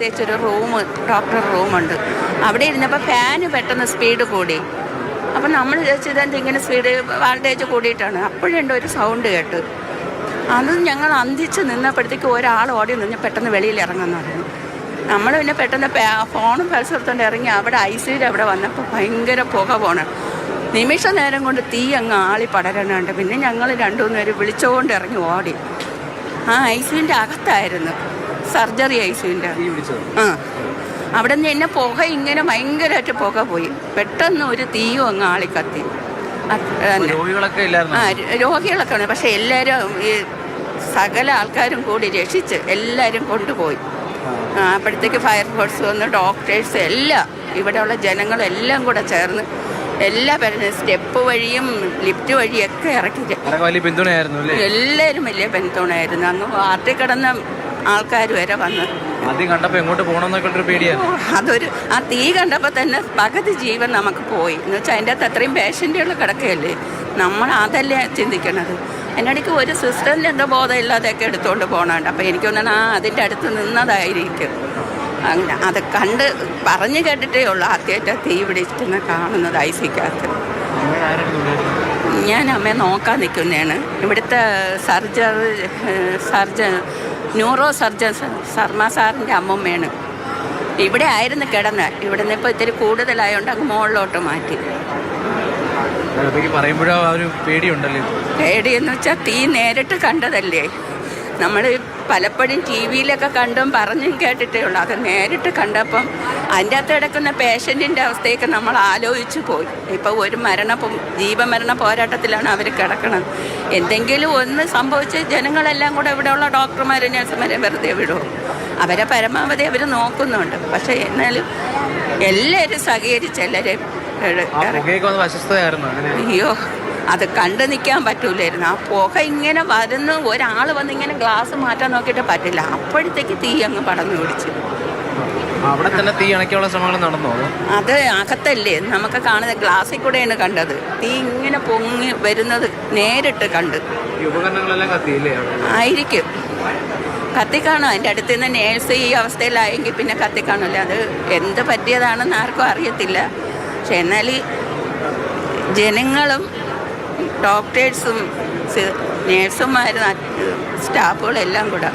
പ്രത്യേകിച്ചൊരു ഡോക്ടർ റൂമുണ്ട്. അവിടെ ഇരുന്നപ്പോൾ ഫാന് പെട്ടെന്ന് സ്പീഡ് കൂടി. അപ്പം നമ്മൾ വിചാരിച്ചത് ഇങ്ങനെ സ്പീഡ് വാൾട്ടേജ് കൂടിയിട്ടാണ്. അപ്പോഴുണ്ട് ഒരു സൗണ്ട് കേട്ട്. അത് ഞങ്ങൾ അന്തിച്ച് നിന്നപ്പോഴത്തേക്ക് ഒരാൾ ഓടി നിന്ന് പെട്ടെന്ന് വെളിയിൽ ഇറങ്ങുമെന്ന് പറഞ്ഞു. നമ്മൾ പിന്നെ പെട്ടെന്ന് ഫോണും പരിസരത്തോണ്ട് ഇറങ്ങി അവിടെ ICUവിൽ അവിടെ വന്നപ്പോൾ ഭയങ്കര പുക പോകണം. നിമിഷ നേരം കൊണ്ട് തീ അങ്ങ് ആളി പടരണുണ്ട്. പിന്നെ ഞങ്ങൾ 2-3 പേര് വിളിച്ചുകൊണ്ട് ഇറങ്ങി ഓടി. ആ ICUവിൻ്റെ അകത്തായിരുന്നു, സർജറി ICUവിൻ്റെ. അവിടെ നിന്ന് തന്നെ പുക ഇങ്ങനെ ഭയങ്കരമായിട്ട് പുക പോയി. പെട്ടെന്ന് ഒരു തീയും അങ്ങ് ആളിക്കത്തി. രോഗികളൊക്കെ ഉണ്ട്. പക്ഷെ എല്ലാവരും ഈ സകല ആൾക്കാരും കൂടി രക്ഷിച്ച് എല്ലാവരും കൊണ്ടുപോയി. അപ്പോഴത്തേക്ക് ഫയർഫോഴ്സ് വന്ന് ഡോക്ടേഴ്സ് എല്ലാം ഇവിടെയുള്ള ജനങ്ങളെല്ലാം കൂടെ ചേർന്ന് എല്ലാ പേരും സ്റ്റെപ്പ് വഴിയും ലിഫ്റ്റ് വഴിയൊക്കെ ഇറക്കി. എല്ലാവരും വലിയ പിന്തുണയായിരുന്നു. അങ്ങ് വാർഡിൽ കിടന്ന ആൾക്കാർ വരെ വന്ന് ആ തീ കണ്ടപ്പോൾ തന്നെ പകുതി ജീവൻ നമുക്ക് പോയി എന്ന് വെച്ചാൽ അതിൻ്റെ അകത്ത് അത്രയും പേഷ്യൻറ്റുകൾ കിടക്കുകയല്ലേ. നമ്മൾ അതല്ലേ ചിന്തിക്കണത്. എന്നിടയ്ക്ക് ഒരു സിസ്റ്ററിൻ്റെ എന്തോ ബോധമില്ലാതെയൊക്കെ എടുത്തുകൊണ്ട് പോകണുണ്ട്. അപ്പോൾ എനിക്ക് തോന്നണം അതിൻ്റെ അടുത്ത് നിന്നതായിരിക്കും. അങ്ങനെ അത് കണ്ട് പറഞ്ഞു കേട്ടിട്ടേ ഉള്ളൂ ആദ്യമായിട്ട് തീ പിടിച്ചിട്ട് കാണുന്നത് ICUക്കകത്ത്. ഞാൻ അമ്മയെ നോക്കാൻ നിൽക്കുന്നതാണ്. ഇവിടുത്തെ ന്യൂറോ സർജൻ ശർമ്മ സാറിൻ്റെ അമ്മമ്മയാണ്. ഇവിടെ ആയിരുന്നു കിടന്ന്. ഇവിടെ നിന്ന് ഇപ്പോൾ ഇത്തിരി കൂടുതലായതുകൊണ്ട് അങ്ങ് മുകളിലോട്ട് മാറ്റി. പേടിയെന്ന് വെച്ചാൽ തീ നേരിട്ട് കണ്ടതല്ലേ. നമ്മൾ പലപ്പോഴും TV-യിലൊക്കെ കണ്ടും പറഞ്ഞും കേട്ടിട്ടേ ഉള്ളൂ. അത് നേരിട്ട് കണ്ടപ്പം അതിൻ്റെ അകത്ത് കിടക്കുന്ന പേഷ്യൻറ്റിൻ്റെ അവസ്ഥയൊക്കെ നമ്മൾ ആലോചിച്ച് പോയി. ഇപ്പോൾ ഒരു ജീവമരണ പോരാട്ടത്തിലാണ് അവർ കിടക്കുന്നത്. എന്തെങ്കിലും ഒന്ന് സംഭവിച്ച് ജനങ്ങളെല്ലാം കൂടെ ഇവിടെയുള്ള ഡോക്ടർമാരും നഴ്സുമാരെ വെറുതെ വിടുമോ? അവരെ പരമാവധി അവർ നോക്കുന്നുണ്ട്. പക്ഷേ എന്നാലും എല്ലാവരും സഹകരിച്ച് എല്ലാവരെയും അയ്യോ അത് കണ്ടു നിൽക്കാൻ പറ്റൂലായിരുന്നു. ആ പുക ഇങ്ങനെ വരുന്നു. ഒരാൾ വന്നിങ്ങനെ ഗ്ലാസ് മാറ്റാൻ നോക്കിയിട്ട് പറ്റില്ല. അപ്പോഴത്തേക്ക് തീ അങ്ങ് പടർന്നു പിടിച്ചു. അവിടെ തന്നെ തീ അണയ്ക്കാനുള്ള ശ്രമങ്ങൾ നടന്നോ? അത് അകത്തല്ലേ നമുക്ക് കാണുന്നത്. ഗ്ലാസ്സിൽ കൂടെയാണ് കണ്ടത്. തീ ഇങ്ങനെ പൊങ്ങി വരുന്നത് നേരിട്ട് കണ്ട്. ഉപകരണങ്ങളെല്ലാം കത്തിയില്ലേ? ആയിരിക്കും, കത്തിക്കാണോ. അതിൻ്റെ അടുത്ത് നിന്ന് നേഴ്സ് ഈ അവസ്ഥയിലായെങ്കിൽ പിന്നെ കത്തിക്കാണില്ല. അത് എന്ത് പറ്റിയതാണെന്ന് ആർക്കും അറിയത്തില്ല. പക്ഷെ എന്നാൽ ജനങ്ങളും ഡോക്ടേഴ്സും നേഴ്സുമാരും സ്റ്റാഫുകളെല്ലാം കൂടെ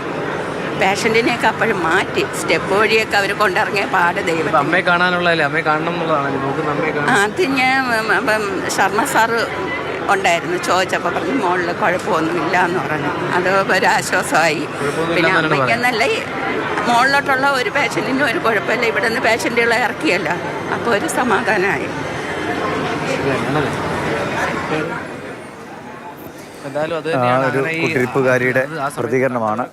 പേഷ്യൻറ്റിനെയൊക്കെ അപ്പോഴും മാറ്റി സ്റ്റെപ്പ് വഴിയൊക്കെ അവർ കൊണ്ടിറങ്ങിയ പാട് ദൈവം. അമ്മയെ കാണാനുള്ളതല്ലേ, അമ്മയെ കാണണം എന്നുള്ളതാണ്. അത് ഞാൻ ശർമ്മ സാറ് ഉണ്ടായിരുന്നു. ചോദിച്ചപ്പോൾ പറഞ്ഞു മുകളിൽ കുഴപ്പമൊന്നുമില്ല എന്ന് പറഞ്ഞു. അത് ഒരാശ്വാസമായി. പിന്നെ അമ്മയ്ക്കെന്നല്ല മുകളിലോട്ടുള്ള ഒരു പേഷ്യൻറ്റിനും ഒരു കുഴപ്പമില്ല. ഇവിടെ നിന്ന് പേഷ്യൻറ്റുകളെ ഇറക്കിയല്ല. അപ്പോൾ ഒരു സമാധാനമായി. ഒരു കുത്തിരിപ്പുകാരിയുടെ പ്രതികരണമാണ്.